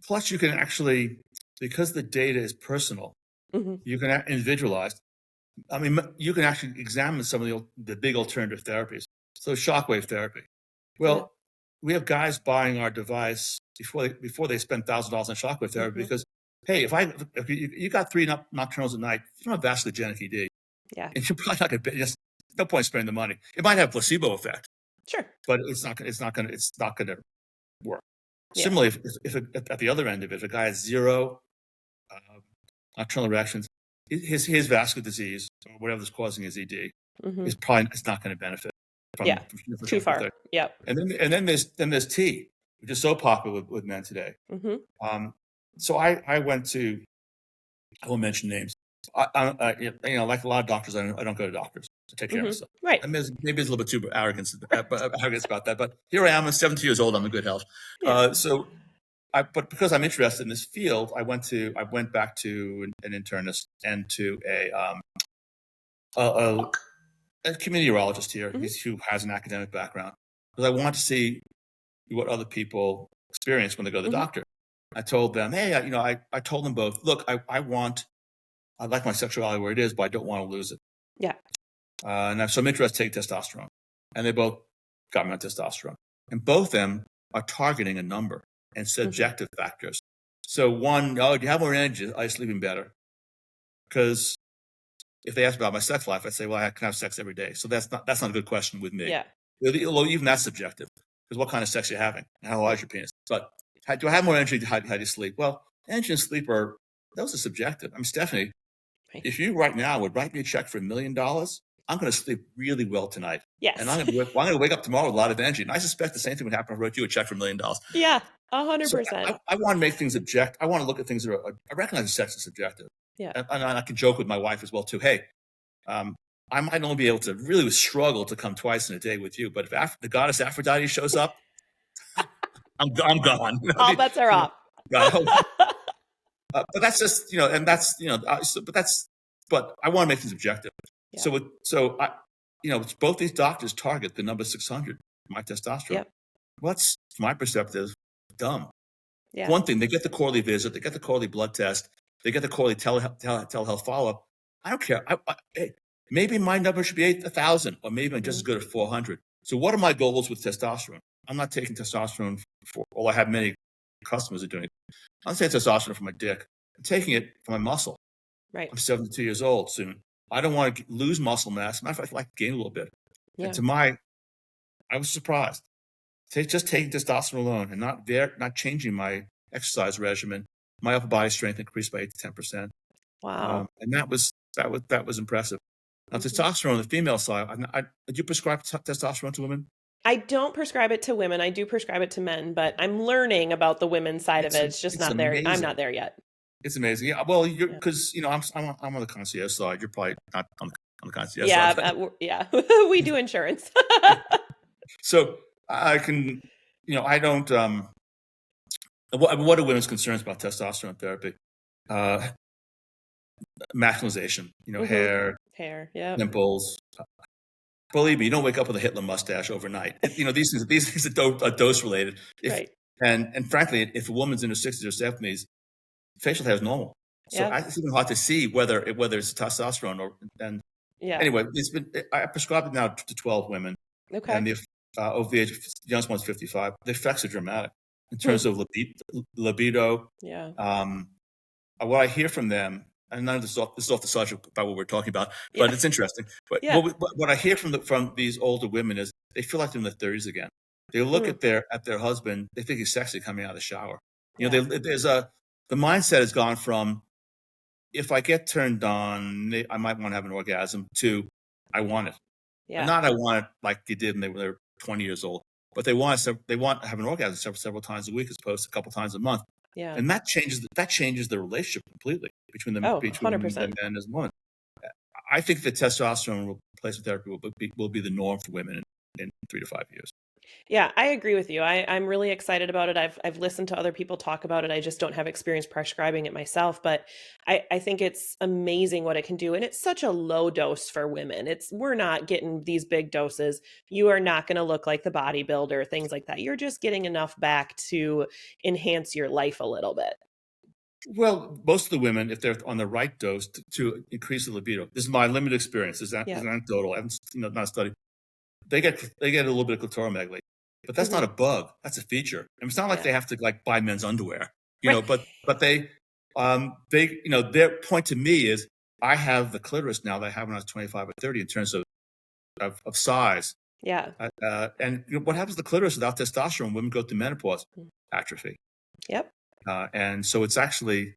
Plus, you can actually, because the data is personal, you can individualize. I mean, you can actually examine some of the big alternative therapies. So shockwave therapy. Well, we have guys buying our device before they spend $1,000 on shockwave therapy because, hey, if you got 3 nocturnals at night, you don't have vasculogenic ED. Yeah. And you're probably not going to, there's no point spending the money. It might have placebo effect. Sure. But it's not going to work. Yeah. Similarly, if at the other end of it, if a guy has 0 nocturnal erections, his vascular disease or whatever's causing his ED is not going to benefit. Yeah. from Too far. there. Yep. And then there's T, which is so popular with men today. So I went to, I won't mention names. Like a lot of doctors, I don't go to doctors to take care of myself. Right. I mean, maybe there's a little bit too arrogance about that, but here I am. I'm 70 years old. I'm in good health. Yeah. But because I'm interested in this field, I went back to an internist and to a community urologist here who has an academic background, because I want to see what other people experience when they go to the doctor. I told them, hey, I told them both, look, I like my sexuality where it is, but I don't want to lose it. Yeah. So I'm interested in taking testosterone. And they both got me on testosterone. And both of them are targeting a number and subjective factors. So one, do you have more energy? Are you sleeping better? Because if they ask about my sex life, I'd say, well, I can have sex every day. So that's not a good question with me. Yeah. Well, even that's subjective, because what kind of sex are you having? And how large is your penis? But do I have more energy? How do you sleep? Well, energy and sleep those are subjective. I mean, Stephanie, if you right now would write me a check for $1 million, I'm going to sleep really well tonight. Yes. And I'm going to wake up tomorrow with a lot of energy. And I suspect the same thing would happen if I wrote you a check for $1 million. Yeah, 100%. So I want to make things objective. I want to look at things that I recognize sex is subjective. Yeah. And I can joke with my wife as well, too. Hey, I might only be able to really struggle to come twice in a day with you. But if the goddess Aphrodite shows up, I'm gone. All bets are off. But that's just, and that's, but I want to make things objective. Yeah. Both these doctors target the number 600, my testosterone. Yep. What's, from my perspective, dumb. Yeah. One thing, they get the quarterly visit, they get the quarterly blood test, they get the quarterly telehealth follow-up. I don't care. Hey, maybe my number should be 1,000, or maybe I'm just as good at 400. So what are my goals with testosterone? I'm not taking testosterone I have many customers are doing it. I'm taking testosterone for my dick. I'm taking it for my muscle. Right. I'm 72 years old soon. I don't want to lose muscle mass. Matter of fact, I'd like to gain a little bit. Yeah. And I was surprised. Just taking testosterone alone and not changing my exercise regimen, my upper body strength increased by 8 to 10%. Wow. And that was impressive. Now, testosterone on the female side, do you prescribe testosterone to women? I don't prescribe it to women. I do prescribe it to men, but I'm learning about the women's side of it. It's just not there. I'm not there yet. It's amazing. Yeah. Well, because I'm on the concierge side. You're probably not on the concierge side. Yeah. We do insurance. So I can, I don't. What are women's concerns about testosterone therapy? Masculinization. Hair, yeah, pimples. Believe me, you don't wake up with a Hitler mustache overnight. These things are dose related. Right. And frankly, if a woman's in her 60s or 70s, facial hair is normal. So it's even hard to see whether it's testosterone Anyway, I prescribed it now to 12 women. Okay. And over the age of, the youngest one's 55. The effects are dramatic in terms of libido. Yeah. What I hear from them, and none of this is off the subject about what we're talking about, but it's interesting. But what I hear from these older women is they feel like they're in their 30s again. They look at their husband, they think he's sexy coming out of the shower. The mindset has gone from, if I get turned on, I might want to have an orgasm, to I want it. Yeah. Not I want it like they did when they were 20 years old, but they want to have an orgasm several times a week as opposed to a couple times a month. Yeah. And that changes the relationship completely between the 100%. Man and woman. I think that testosterone replacement therapy will be the norm for women in 3 to 5 years. Yeah, I agree with you. I'm really excited about it. I've listened to other people talk about it. I just don't have experience prescribing it myself, but I think it's amazing what it can do. And it's such a low dose for women. We're not getting these big doses. You are not going to look like the bodybuilder, things like that. You're just getting enough back to enhance your life a little bit. Well, most of the women, if they're on the right dose to increase the libido, this is my limited experience. This is anecdotal. I haven't, not a study. They get a little bit of clitoromegaly, but that's not a bug. That's a feature. And it's not like they have to buy men's underwear, but they their point to me is, I have the clitoris now that I have when I was 25 or 30 in terms of size. Yeah. And what happens to the clitoris without testosterone? Women go through menopause, atrophy. Yep. And so it's actually,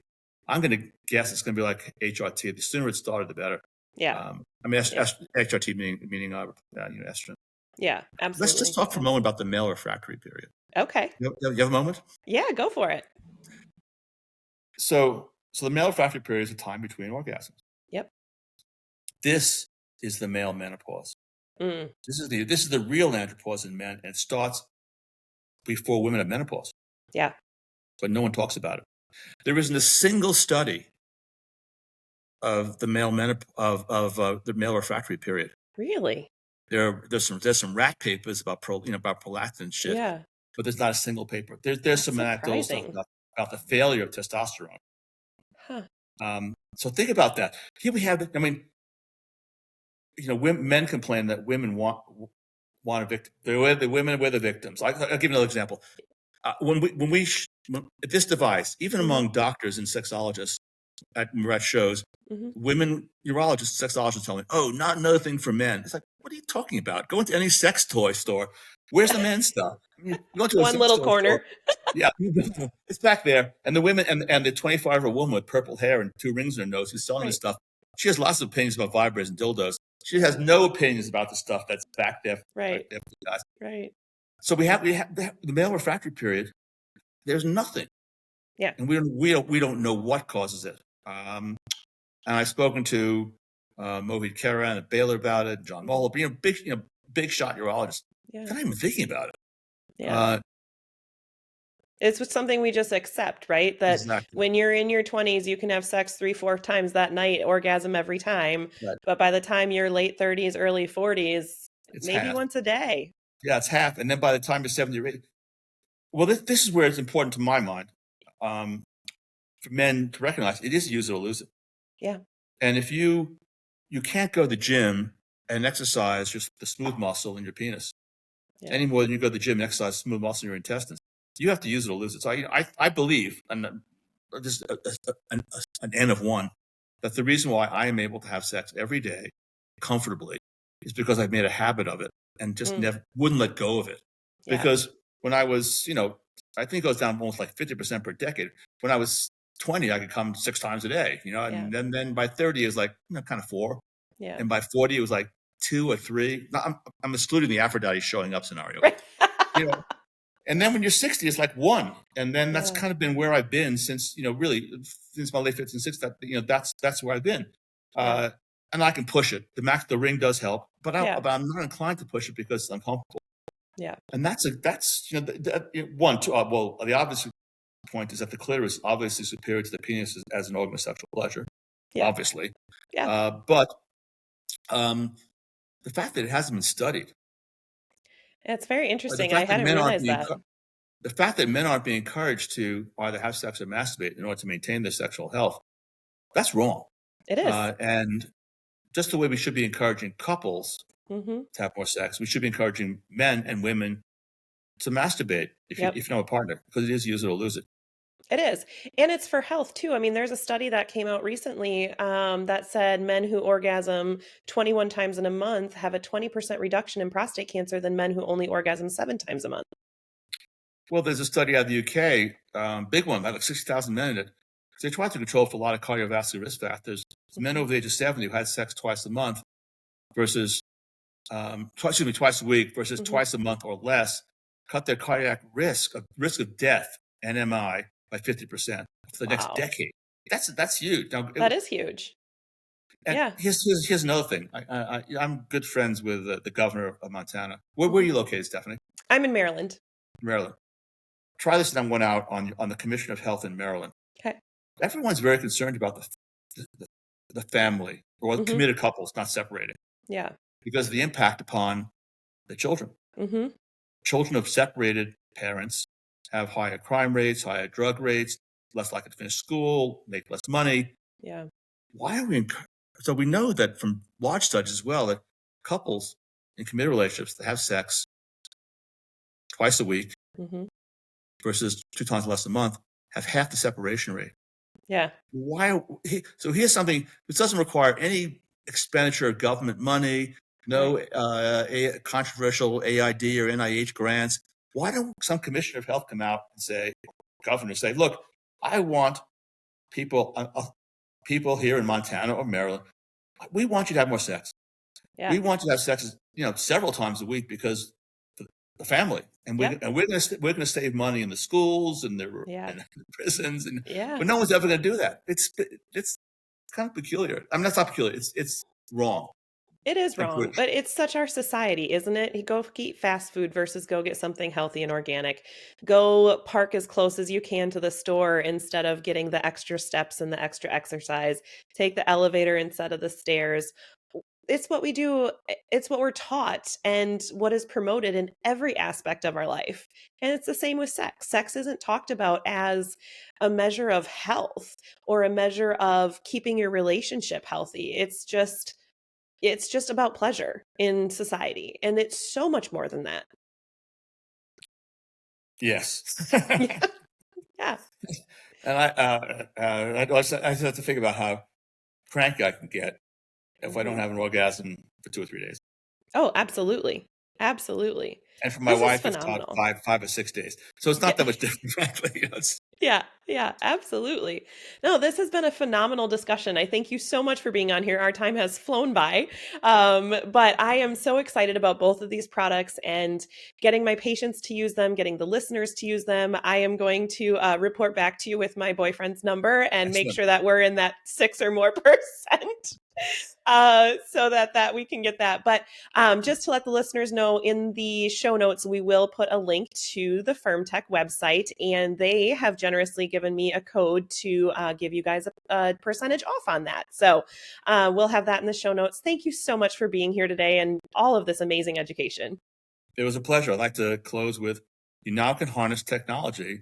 I'm going to guess it's going to be like HRT. The sooner it started, the better. Yeah. HRT meaning estrogen. Yeah, Let's absolutely. just talk for a moment about the male refractory period. Okay. You have a moment? Yeah, go for it. So the male refractory period is a time between orgasms. Yep. This is the male menopause. Mm, This is the real andropause in men, and it starts before women have menopause, yeah. but no one talks about it. There isn't a single study of the the male refractory period. Really? There's some rat papers about about prolactin shit, Yeah. but there's not a single paper. There's That's some anecdotal stuff surprising. about the failure of testosterone. Huh. So think about that. Here we have, I mean, men complain that women want a victim. The women were the victims. I'll give you another example. When this device, even Mm-hmm. among doctors and sexologists at shows, Mm-hmm. women urologists, sexologists tell me, "Oh, not another thing for men." It's like, what are you talking about? Go into any sex toy store. Where's the men's stuff? I mean, you go to a One sex little toy store. corner. Yeah, it's back there. And the women and the 25-year-old woman with purple hair and 2 rings in her nose who's selling this Right. stuff. She has lots of opinions about vibrators and dildos. She has Yeah. no opinions about the stuff that's back there for Right. the guys. Right. So we have the male refractory period. There's nothing, Yeah. and we don't know what causes it. And I've spoken to Mohit Karan at Baylor about it, John Moll, big shot urologists. Yeah. They're not even thinking about it. Yeah. It's something we just accept, right? That Exactly. when you're in your 20s, you can have sex 3-4 times that night, orgasm every time. Right. But by the time you're late 30s, early 40s, It's maybe half. once a day. Yeah, it's half. And then by the time you're 70 or 80, well, this is where it's important to my mind for men to recognize it is use it or lose it. Yeah. And if you can't go to the gym and exercise just the smooth muscle in your penis any more than you go to the gym and exercise smooth muscle in your intestines, you have to use it or lose it. So I believe, and just an N of one, that the reason why I am able to have sex every day comfortably is because I've made a habit of it and just never wouldn't let go of it. Yeah. Because when I was, I think it goes down almost like 50% per decade. When I was 20, I could come 6 times a day, and then by 30 it was like, kind of 4. Yeah. And by 40 it was like 2 or 3. Now, I'm excluding the Aphrodite showing up scenario. Right. And then when you're 60, it's like 1. And then that's kind of been where I've been since, really, since my late 50s and 60s. That's where I've been. And I can push it. The ring does help, but I'm not inclined to push it because it's uncomfortable. Yeah. And that's one. Two. Well, the obvious point is that the clitoris is obviously superior to the penis as an organ of sexual pleasure. Yeah. Obviously. Yeah. But the fact that it hasn't been studied. It's very interesting. I hadn't realized that. The fact that men aren't being encouraged to either have sex or masturbate in order to maintain their sexual health, that's wrong. It is. And just the way we should be encouraging couples to have more sex, we should be encouraging men and women to masturbate if you know a partner, because it is use it or lose it. It is. And it's for health too. I mean, there's a study that came out recently that said men who orgasm 21 times in a month have a 20% reduction in prostate cancer than men who only orgasm 7 times a month. Well, there's a study out of the UK, big one, about like 60,000 men in it. They tried to control for a lot of cardiovascular risk factors. Men over the age of 70 who had sex twice a month versus, twice a week versus twice a month or less, cut their cardiac risk of death, NMI, by 50% for the next decade. That's huge. Now, that is huge. And here's another thing. I'm good friends with the governor of Montana. Where are you located, Stephanie? I'm in Maryland. Maryland. Try this, and I went out on the Commissioner of Health in Maryland. Okay. Everyone's very concerned about the family or committed couples not separating. Yeah. Because of the impact upon the children. Children of separated parents have higher crime rates, higher drug rates, less likely to finish school, make less money. Yeah. Why are we So we know that from large studies as well that couples in committed relationships that have sex twice a week versus 2 times less a month have half the separation rate. Yeah. So here's something that doesn't require any expenditure of government money, no controversial AID or NIH grants. Why don't some commissioner of health come out and say, governor, say, look, I want people here in Montana or Maryland, we want you to have more sex. We want to have sex, several times a week because the family, and we're going to save money in the schools and and the prisons, but no one's ever going to do that. It's kind of peculiar. I mean, that's not peculiar. It's wrong. It is wrong, but it's such our society, isn't it? You go eat fast food versus go get something healthy and organic. Go park as close as you can to the store instead of getting the extra steps and the extra exercise. Take the elevator instead of the stairs. It's what we do. It's what we're taught and what is promoted in every aspect of our life. And it's the same with sex. Sex isn't talked about as a measure of health or a measure of keeping your relationship healthy. It's just about pleasure in society. And it's so much more than that. Yes. Yeah. And I have to think about how cranky I can get if I don't have an orgasm for 2 or 3 days. Oh, absolutely. Absolutely. And for my wife, it's about 5 or 6 days. So it's not that much different, frankly. Yeah, absolutely. No, this has been a phenomenal discussion. I thank you so much for being on here. Our time has flown by, but I am so excited about both of these products and getting my patients to use them, getting the listeners to use them. I am going to report back to you with my boyfriend's number and make sure that we're in that 6 or more percent. So that we can get that. But just to let the listeners know, in the show notes, we will put a link to the FirmTech website, and they have generously given me a code to give you guys a percentage off on that. So we'll have that in the show notes. Thank you so much for being here today and all of this amazing education. It was a pleasure. I'd like to close with, you now can harness technology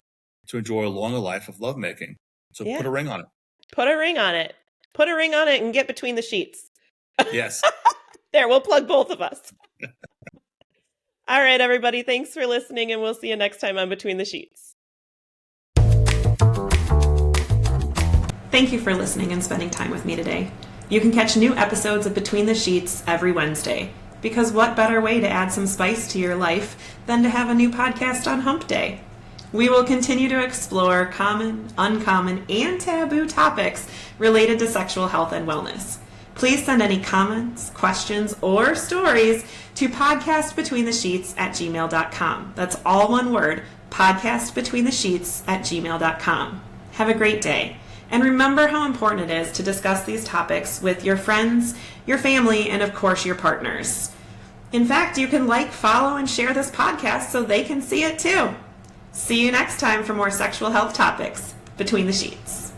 to enjoy a longer life of lovemaking. So put a ring on it. Put a ring on it. Put a ring on it and get between the sheets. Yes. There, we'll plug both of us. All right, everybody. Thanks for listening, and we'll see you next time on Between the Sheets. Thank you for listening and spending time with me today. You can catch new episodes of Between the Sheets every Wednesday, because what better way to add some spice to your life than to have a new podcast on Hump Day? We will continue to explore common, uncommon, and taboo topics related to sexual health and wellness. Please send any comments, questions, or stories to podcastbetweenthesheets@gmail.com. That's all one word, podcastbetweenthesheets@gmail.com. Have a great day. And remember how important it is to discuss these topics with your friends, your family, and of course your partners. In fact, you can like, follow, and share this podcast so they can see it too. See you next time for more sexual health topics Between the Sheets.